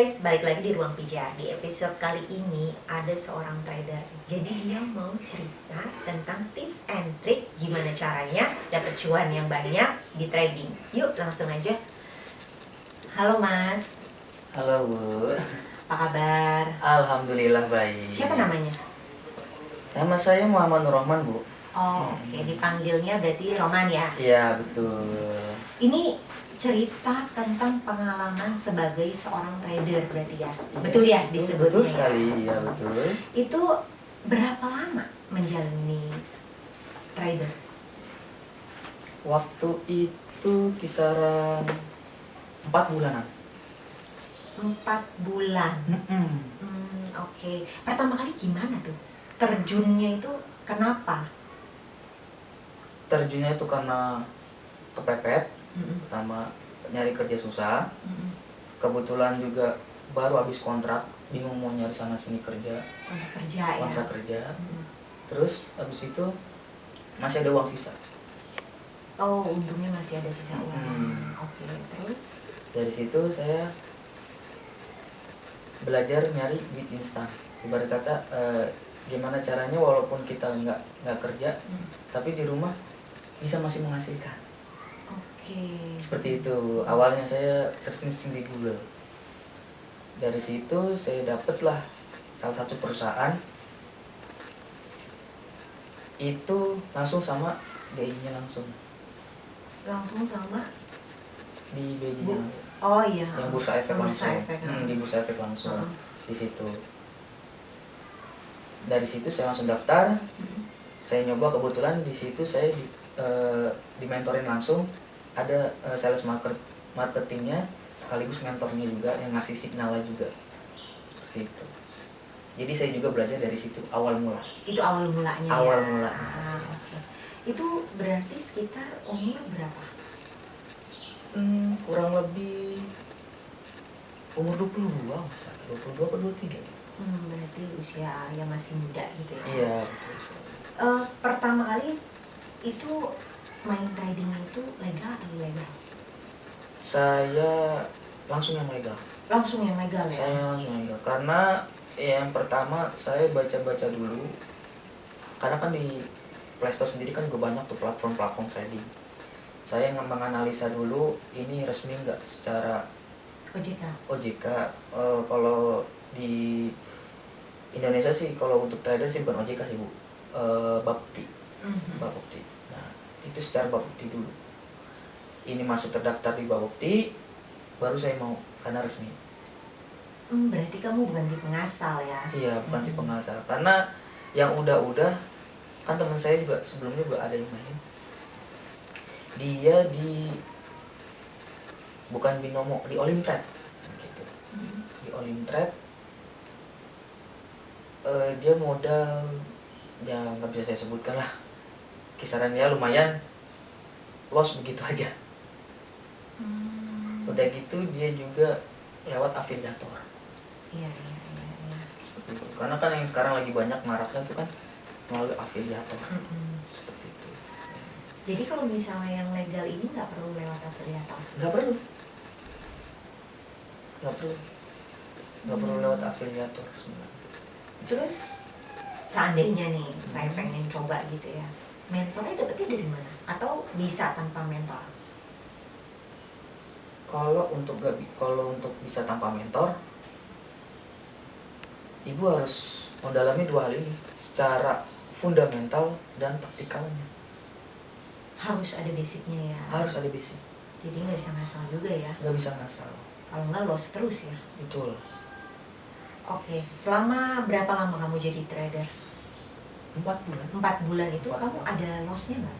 guys, balik lagi di Ruang Pijak. Di episode kali ini ada seorang trader. Jadi dia mau cerita tentang tips and trick gimana caranya dapat cuan yang banyak di trading. Yuk langsung aja. Halo Mas. Halo Bu. Apa kabar? Alhamdulillah baik. Siapa namanya? Nama saya Muhammad Nur Rahman Bu. Oh, oke. Dipanggilnya berarti Roman ya? Iya betul. Ini cerita tentang pengalaman sebagai seorang trader berarti ya? Betul ya disebutnya? Betul sekali, ya betul. Itu berapa lama menjalani trader? Waktu itu kisaran 4 bulanan. 4 bulan. Oke. Pertama kali gimana tuh? Terjunnya itu kenapa? Terjunnya itu karena kepepet. Pertama nyari kerja susah. Kebetulan juga baru habis kontrak, bingung mau nyari sana sini kerja. Kontrak kerja ya? Terus habis itu masih ada uang sisa. Oh, untungnya masih ada sisa uang. Oke, terus? Dari situ saya belajar nyari duit instan. Ibarat kata gimana caranya walaupun kita nggak kerja, tapi di rumah bisa masih menghasilkan. Oke. Seperti itu. Awalnya saya searching di Google. Dari situ saya dapatlah salah satu perusahaan. Itu langsung sama BI-nya langsung. Langsung sama? Di BI-nya. Oh iya. Yang bursa efek langsung. Di bursa efek langsung. Di situ. Dari situ saya langsung daftar. Saya nyoba, kebetulan di situ saya dimentorin langsung. Ada sales marketingnya sekaligus mentornya juga yang ngasih signalnya juga. Seperti itu. Jadi saya juga belajar dari situ awal mula. Itu awal mulanya. Awal ya? mula. Okay. Itu berarti sekitar umur berapa? Kurang lebih umur 22 masa 22 atau 23 gitu. Berarti usia yang masih muda gitu ya? Iya betul. Pertama kali itu main trading itu legal atau ilegal? Saya langsung yang legal. Langsung yang legal ya? Saya langsung yang legal karena yang pertama saya baca-baca dulu. Karena kan di Playstore sendiri kan juga banyak tuh platform-platform trading. Saya menganalisa dulu ini resmi nggak secara OJK. Kalau di Indonesia sih kalau untuk trader sih bukan OJK sih Bu, Bapepti. Bapepti. Nah itu secara Bapepti dulu. Ini masuk terdaftar di Bapepti, baru saya mau karena resmi. Berarti kamu bukan tipe ngasal ya? Iya bukan tipe ngasal, karena yang udah kan teman saya juga sebelumnya juga ada yang main. Dia bukan binomo, di Olimtrade gitu. Di Olimtrade dia modal ya nggak bisa saya sebutkan lah, kisarannya lumayan, loss begitu aja. Udah gitu dia juga lewat afiliator. Iya. Seperti itu. Karena kan yang sekarang lagi banyak maraknya tuh kan melalui afiliator. Seperti itu. Jadi kalau misalnya yang legal ini nggak perlu lewat afiliator? Nggak perlu lewat afiliator sebenarnya. Terus seandainya nih saya pengen coba gitu ya, mentornya dapetnya dari mana? Atau bisa tanpa mentor? Kalau untuk bisa tanpa mentor, Ibu harus mendalami 2 hal ini secara fundamental dan taktikalnya. Harus ada basicnya ya? Harus ada basic. Jadi nggak bisa ngasal juga ya? Nggak bisa ngasal. Kalau nggak loss terus ya? Betul. Oke, selama berapa lama kamu jadi trader? 4 bulan. 4 bulan itu 4 kamu bulan. ada lossnya nggak?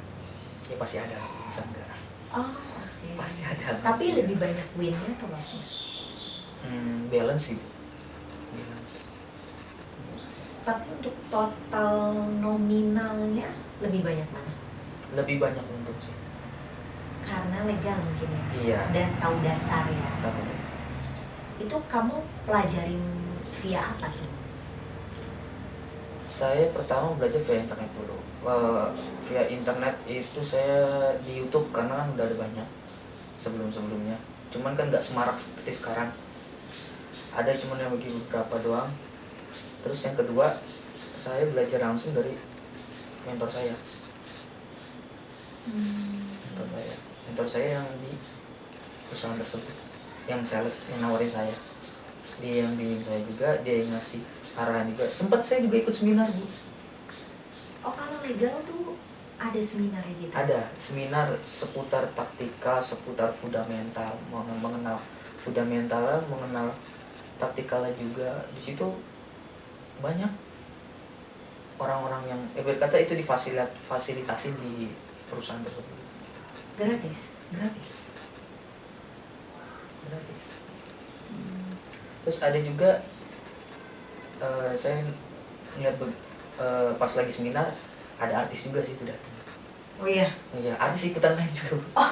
Ya pasti ada, bisa enggak. Oh, oke. Pasti ada. Tapi lebih banyak win-nya atau loss-nya? Balance sih. Balance. Tapi untuk total nominalnya lebih banyak mana? Lebih banyak untung sih. Karena legal mungkin ya? Iya. Dan tahu dasar ya? Tahu. Itu kamu pelajarin via apa tuh? Saya pertama belajar via internet dulu. Via internet itu saya di YouTube karena kan udah ada banyak sebelum-sebelumnya. Cuman kan nggak semarak seperti sekarang. ada cuma yang bagi beberapa doang. Terus yang kedua, saya belajar langsung dari mentor saya. Mentor saya yang di perusahaan tersebut, yang sales, yang nawarin saya. Dia yang bimbing saya juga, dia yang ngasih arahan juga. Sempat saya juga ikut seminar, Bu. Oh, kalau legal tuh ada seminar gitu? Ada seminar seputar taktikal, seputar fundamental, mengenal fundamentalnya, mengenal taktikalnya juga. Di situ banyak orang-orang yang berkata itu difasilitasi di perusahaan tersebut. Gratis? Gratis. Terus ada juga saya lihat pas lagi seminar ada artis juga sih itu datang. Oh iya? Iya, artis ikutan main juga. Oh,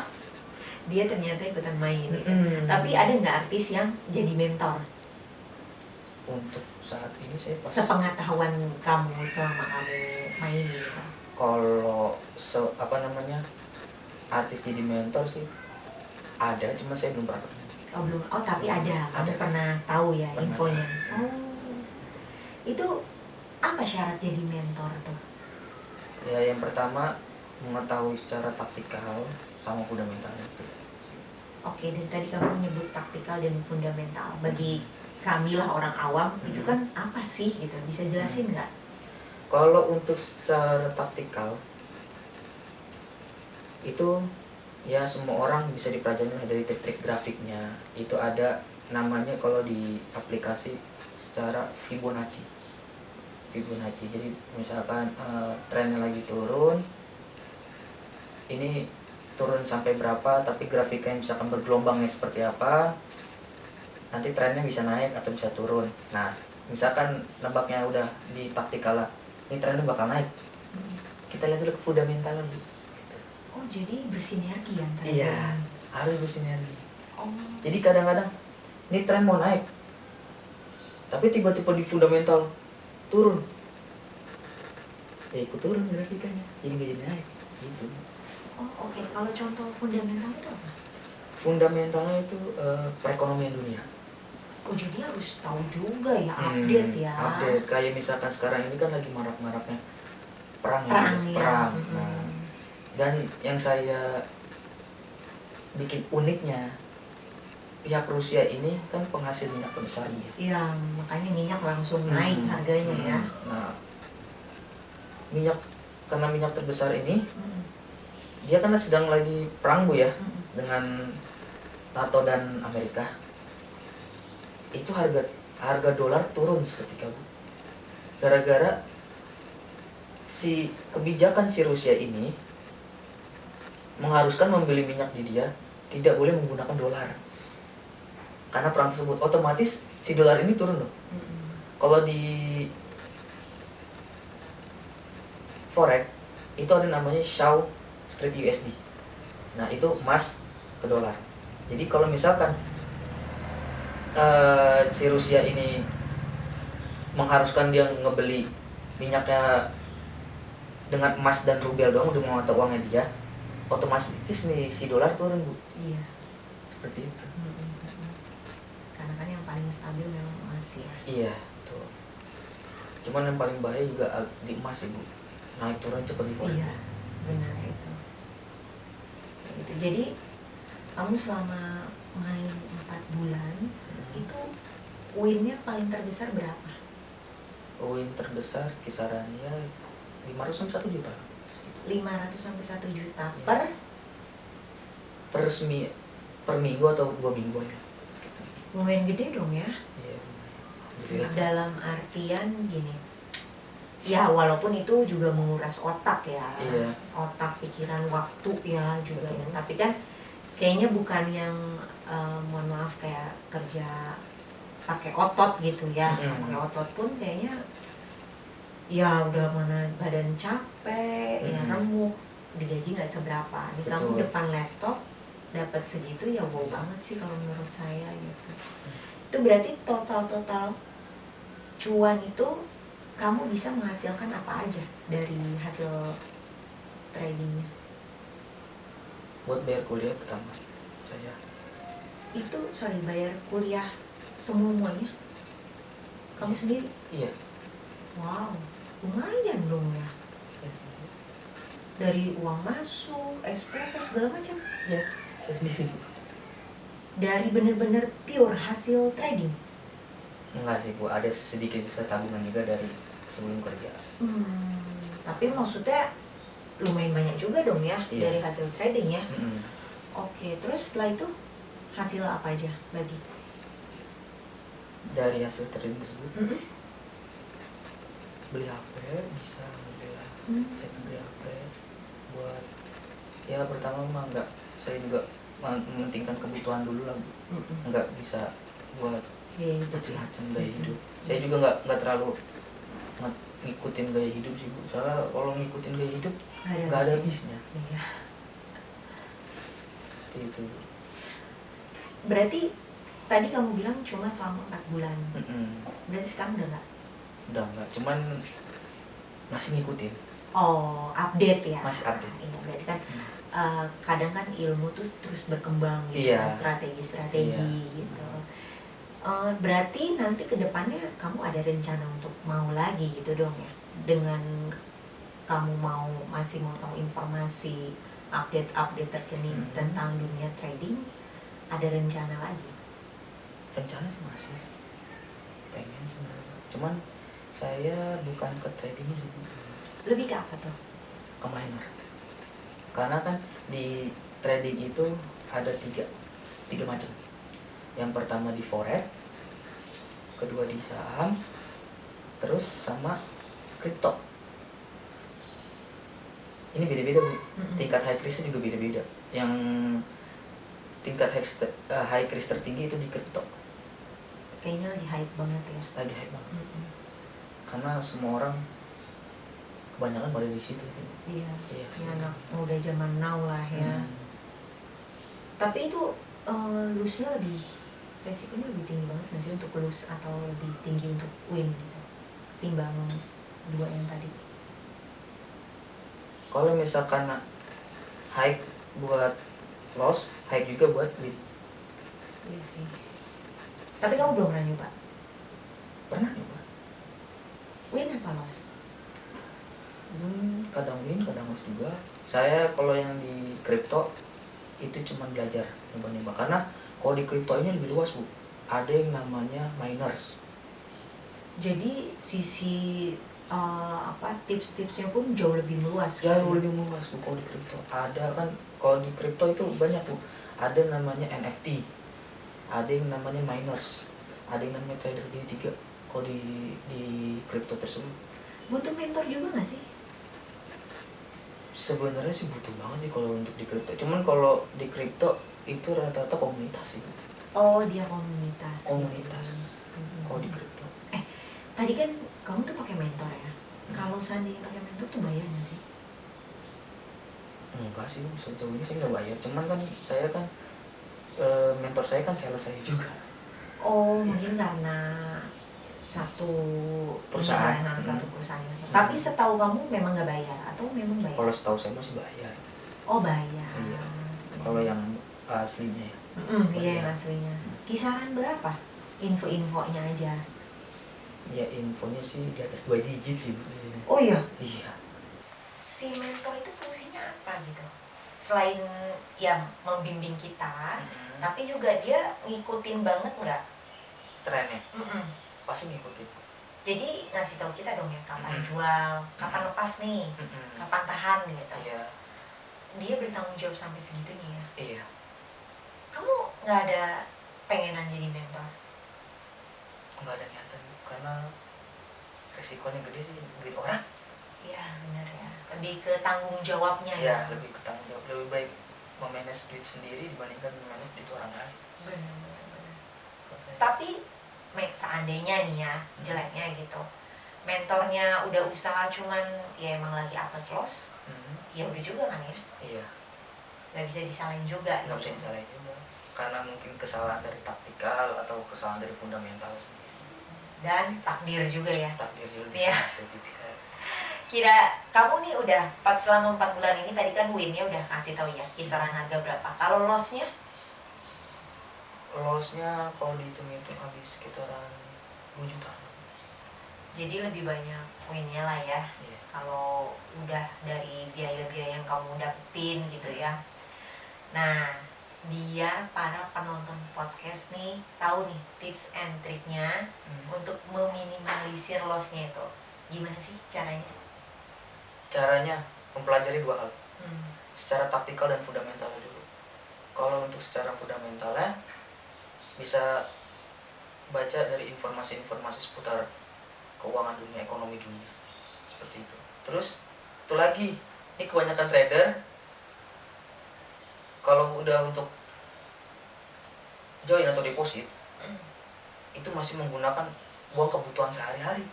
dia ternyata ikutan main gitu. Tapi ada nggak artis yang jadi mentor? Untuk saat ini saya sepengetahuan kamu selama kamu main gitu. Kalau artis jadi mentor sih ada, cuma saya belum pernah ketemu. Oh belum. Oh tapi ada. Kamu pernah tahu ya Pernah. infonya. Oh. Itu apa syarat jadi mentor tuh? Ya yang pertama mengetahui secara taktikal sama fundamental itu. Oke, dan tadi kamu menyebut taktikal dan fundamental. Bagi kami lah orang awam, itu kan apa sih gitu? Bisa jelasin nggak? Kalau untuk secara taktikal itu ya semua orang bisa dipelajari dari trik grafiknya. Itu ada namanya kalau di aplikasi secara Fibonacci. Jadi misalkan trennya lagi turun, ini turun sampai berapa, tapi grafiknya misalkan bergelombangnya seperti apa, nanti trennya bisa naik atau bisa turun. Nah, misalkan nebaknya udah di taktikal lah, ini trennya bakal naik. Kita lihat dulu ke fundamental dulu. Oh, jadi bersinergi ya antara Iya, harus bersinergi. Oh. Jadi kadang-kadang ini tren mau naik, tapi tiba-tiba di fundamental turun, ya ikut turun grafikanya, jadi nggak jadi naik gitu. Oh oke. Kalau contoh fundamental itu apa? Fundamentalnya itu perekonomian dunia. Oh jadi harus tahu juga ya, update ya. Update, kayak misalkan sekarang ini kan lagi marak-maraknya perang. Ya. Nah, dan yang saya bikin uniknya, pihak Rusia ini kan penghasil minyak terbesar ya. Iya, makanya minyak langsung naik harganya ya. Nah, karena minyak terbesar ini, dia kan sedang lagi perang Bu ya, dengan NATO dan Amerika. Itu harga dolar turun seketika Bu. Gara-gara si kebijakan si Rusia ini mengharuskan membeli minyak di dia tidak boleh menggunakan dolar. Karena perang tersebut otomatis si dolar ini turun loh. Kalau di forex itu ada namanya Shaw Strip USD. Nah itu emas ke dolar. Jadi kalau misalkan si Rusia ini mengharuskan dia ngebeli minyaknya dengan emas dan rubel doang untuk mata uangnya dia, otomatis nih si dolar turun Bu. Iya. Seperti itu. Karena kan yang paling stabil memang emas ya. Iya tuh. Cuman yang paling bahaya juga di emas Ibu. Naik turun cepat di forex. Iya, benar itu. Gitu. Jadi kamu selama main 4 bulan itu win-nya paling terbesar berapa? Win terbesar kisarannya 500 sampai 1 juta. 500 sampai 1 juta Ya. per minggu atau 2 minggu ya. Lumayan gede dong ya. Iya. Dalam artian gini. Ya walaupun itu juga menguras otak ya. Iya. Otak, pikiran, waktu ya juga ya. Tapi kan kayaknya bukan yang mohon maaf kayak kerja pakai otot gitu ya. Pakai otot pun kayaknya ya udah mana badan capek, ya remuk, digaji nggak seberapa. Di kamu depan laptop dapat segitu ya wow banget sih kalau menurut saya gitu. Itu berarti total cuan itu kamu bisa menghasilkan apa aja dari hasil tradingnya? Buat bayar kuliah pertama saya. Itu bayar kuliah semuanya kamu sendiri? Iya. Wow, lumayan dong ya. Dari uang masuk, SPP segala macam. Iya, saya sendiri. Dari bener-bener pure hasil trading. Enggak sih Bu, ada sedikit sisa tabungan juga dari sebelum kerja. Tapi maksudnya lumayan banyak juga dong ya. Iya. Dari hasil trading ya. Mm-mm. Oke, terus setelah itu hasil apa aja bagi? Dari hasil trading tersebut Mm-mm. beli HP, bisa alhamdulillah. Saya beli HP buat ya pertama mah enggak, saya juga mementingkan kebutuhan dulu lah Bu. Enggak bisa buat Iya, macam-macam gaya hidup. Saya juga nggak terlalu ngikutin gaya hidup sih Bu. Soalnya kalau ngikutin gaya hidup nggak ada habisnya. Iya. Seperti itu. Berarti tadi kamu bilang cuma selama 4 bulan. Berarti sekarang udah nggak? Udah nggak, cuman masih ngikutin. Oh, update ya? Masih update. Iya, berarti kan kadang kan ilmu tuh terus berkembang gitu, Iya. strategi-strategi Iya. gitu. Berarti nanti ke depannya kamu ada rencana untuk mau lagi gitu dong ya? Dengan kamu masih mau tahu informasi update terkini tentang dunia trading, ada rencana lagi? Rencana sih masih pengen sebenarnya. Cuman saya bukan ke tradingnya sih Bu. Lebih ke apa tuh? Ke miner. Karena kan di trading itu ada tiga macam. Yang pertama di forex, kedua di saham, terus sama kripto. Ini beda-beda Bu. Tingkat high risk juga beda-beda. Yang tingkat high risk tertinggi itu di kripto. Kayaknya lagi hype banget ya. Lagi hype banget. Karena semua orang kebanyakan pada di situ. Iya. Iya. Ya, anak muda zaman now lah ya. Tapi itu lose-nya resikonya lebih tinggi banget nggak sih untuk lose atau lebih tinggi untuk win gitu timbang dua yang tadi? Kalau misalkan high buat loss, high juga buat win. Iya sih. Tapi kamu belum pernah nyoba? Pernah nyoba? Win apa loss? Kadang win, kadang loss juga. Saya kalau yang di kripto itu cuma belajar nyoba-nyoba. Karena kalau di kripto ini lebih luas Bu. Ada yang namanya miners. Jadi sisi tips-tipsnya pun jauh lebih meluas. Jauh lebih meluas Bu kalau di kripto. Ada kan kalau di kripto itu banyak Bu. Ada namanya NFT. Ada yang namanya miners. Ada yang namanya trader. Jadi 3 kalau di kripto tersebut. Butuh mentor juga nggak sih? Sebenarnya sih butuh banget sih kalau untuk di kripto. Cuman kalau di kripto itu rata-rata komunitas sih. Oh, dia komunitas. Komunitas. Kalau di kripto. Tadi kan kamu tuh pakai mentor ya. Kalau seandainya pakai mentor tuh bayar nggak sih? Enggak sih, sejauh ini saya nggak bayar. Cuman kan saya kan mentor saya kan sales saya juga. Oh, mungkin karena satu Perusahaan. satu perusahaan. Tapi setahu kamu memang nggak bayar atau memang bayar? Kalau setahu saya masih bayar. Oh, bayar. Iya. Kalau yang aslinya ya. Iya, yang aslinya. Kisaran berapa? Info-infonya aja. Ya infonya sih di atas 2 digit sih Bu. Oh iya? Iya. Si mentor itu fungsinya apa gitu? Selain yang membimbing kita, tapi juga dia ngikutin banget nggak? Trennya pasti ngikutin. Jadi ngasih tahu kita dong ya kapan jual, kapan lepas nih, kapan tahan gitu. Iya. Dia bertanggung jawab sampai segitunya ya. Iya. Kamu nggak ada pengenan jadi mentor? Nggak ada niatan karena resikonya gede sih duit orang. Iya benar ya. Lebih ke tanggung jawabnya Iya, ya. lebih ke tanggung jawab. Lebih baik memanage duit sendiri dibandingkan memanage duit orang lain. Benar. Tapi seandainya nih ya jeleknya gitu, mentornya udah usaha cuman ya emang lagi apes loss, ya udah juga kan ya. Iya. Nggak bisa disalahin juga. Nggak bisa disalahin juga. Karena mungkin kesalahan dari taktikal atau kesalahan dari fundamental sendiri. Dan takdir juga ya. Takdir juga. Iya. Bisa juga. Kira kamu nih udah selama 4 bulan ini tadi kan winnya udah kasih tahu ya kisaran harga berapa. Kalau lossnya? Lossnya kalau dihitung-hitung habis sekitaran 2 juta. Jadi lebih banyak win-nya lah ya. Iya. Kalau udah dari biaya-biaya yang kamu dapetin gitu ya. Nah, biar para penonton podcast nih tahu nih tips and triknya untuk meminimalisir loss-nya itu. Gimana sih caranya? Caranya mempelajari 2 hal, secara taktikal dan fundamental dulu. Kalau untuk secara fundamentalnya bisa baca dari informasi-informasi seputar keuangan dunia, ekonomi dunia, seperti itu. Terus itu lagi, ini kebanyakan trader kalau udah untuk join atau deposit itu masih menggunakan uang kebutuhan sehari-hari.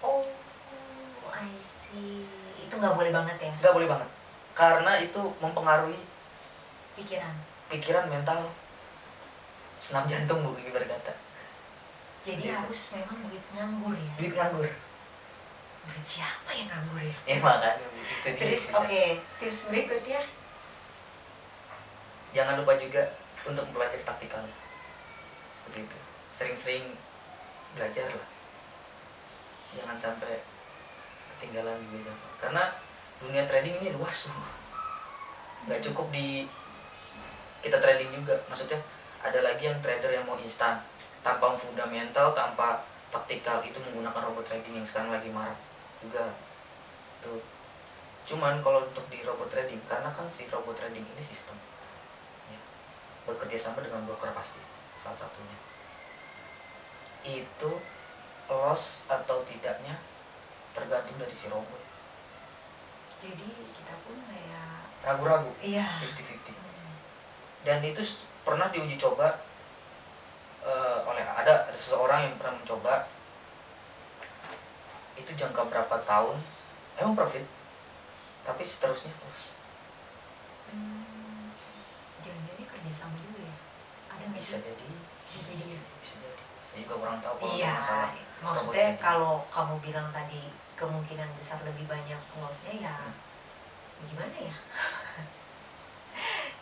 Oh, I see. Itu nggak boleh banget ya? Nggak boleh banget, karena itu mempengaruhi Pikiran. mental, senam jantung bu, berkata. Jadi Gitu. harus memang duit nganggur ya? Duit nganggur. Duit siapa yang nganggur ya? Ya makanya Bu, itu dia Terus bisa. oke, tips berikutnya. Jangan lupa juga untuk belajar taktikal. Seperti itu. Sering-sering belajar lah. Jangan sampai ketinggalan juga. Karena dunia trading ini luas Bu. Nggak cukup di kita trading juga. Maksudnya ada lagi yang trader yang mau instan, tanpa fundamental, tanpa taktikal, itu menggunakan robot trading yang sekarang lagi marak juga. Tuh. Cuman kalau untuk di robot trading, karena kan si robot trading ini sistem ya, bekerja sama dengan broker pasti salah satunya. Itu loss atau tidaknya tergantung dari si robot. Jadi kita pun kayak Ragu-ragu, iya. 50-50. Dan itu pernah diuji coba oleh ada seseorang yang pernah mencoba. Itu jangka berapa tahun emang profit, tapi seterusnya loss. Jangan-jangan ini kerja sama juga ya? Ada nggak Bisa sih? jadi, Bisa jadi ya? bisa jadi. Saya juga kurang tahu kalau Iya, masalah maksudnya robot kalau kamu bilang tadi kemungkinan besar lebih banyak loss-nya ya gimana ya?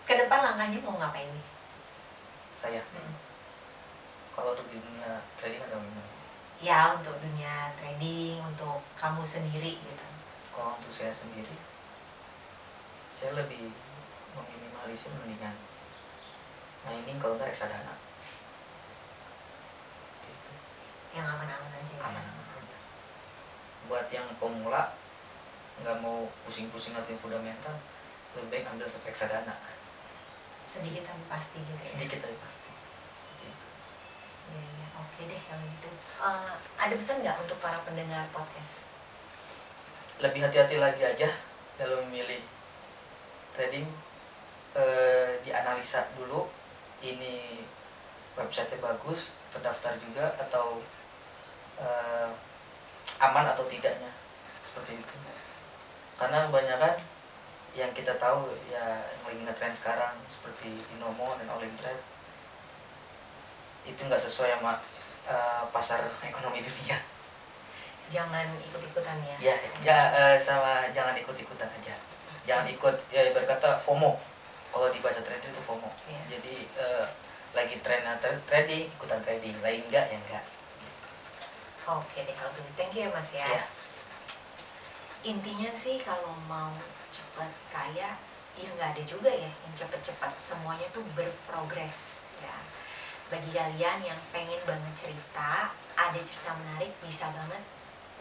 Ke depan langkahnya mau ngapain nih? saya. Kalau untuk di dunia trading ada gimana? Ya untuk dunia trading, untuk kamu sendiri gitu. Kalau untuk saya sendiri, saya lebih meminimalisir mendingan mining kalau nggak reksadana. Gitu. Yang aman-aman aja ya. Aman-aman aja. Buat yang pemula nggak mau pusing-pusing ngatin fundamental, lebih baik ambil reksadana. Sedikit tapi pasti gitu ya. Sedikit tapi pasti. Gitu. Ya, oke deh kalau gitu. Ada pesan nggak untuk para pendengar podcast? Lebih hati-hati lagi aja dalam memilih trading. Dianalisa dulu, ini website-nya bagus, terdaftar juga, atau aman atau tidaknya, seperti itu. Karena kebanyakan yang kita tahu ya yang lagi ngetrend sekarang seperti Binomo dan All In Trade itu nggak sesuai sama pasar ekonomi dunia. Jangan ikut-ikutan ya. Sama jangan ikut-ikutan aja. Jangan ikut, ya berkata FOMO. Kalau di bahasa trader itu FOMO. Iya. Jadi lagi trend trading, ikutan trading, lain enggak ya enggak. Oke deh kalau gitu. Thank you ya Mas ya. Ya. Intinya sih kalau mau cepat kaya, ya nggak ada juga ya yang cepat-cepat. Semuanya tuh berprogres ya. Bagi kalian yang pengen banget cerita, ada cerita menarik, bisa banget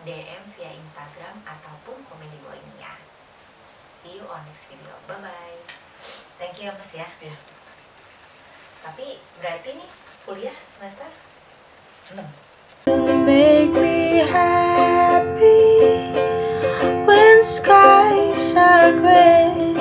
DM via Instagram ataupun komen di bawah ini ya. See you on next video. Bye bye. Thank you ya Mas ya. Iya. Tapi berarti nih kuliah semester Senang. Make me happy when skies are gray.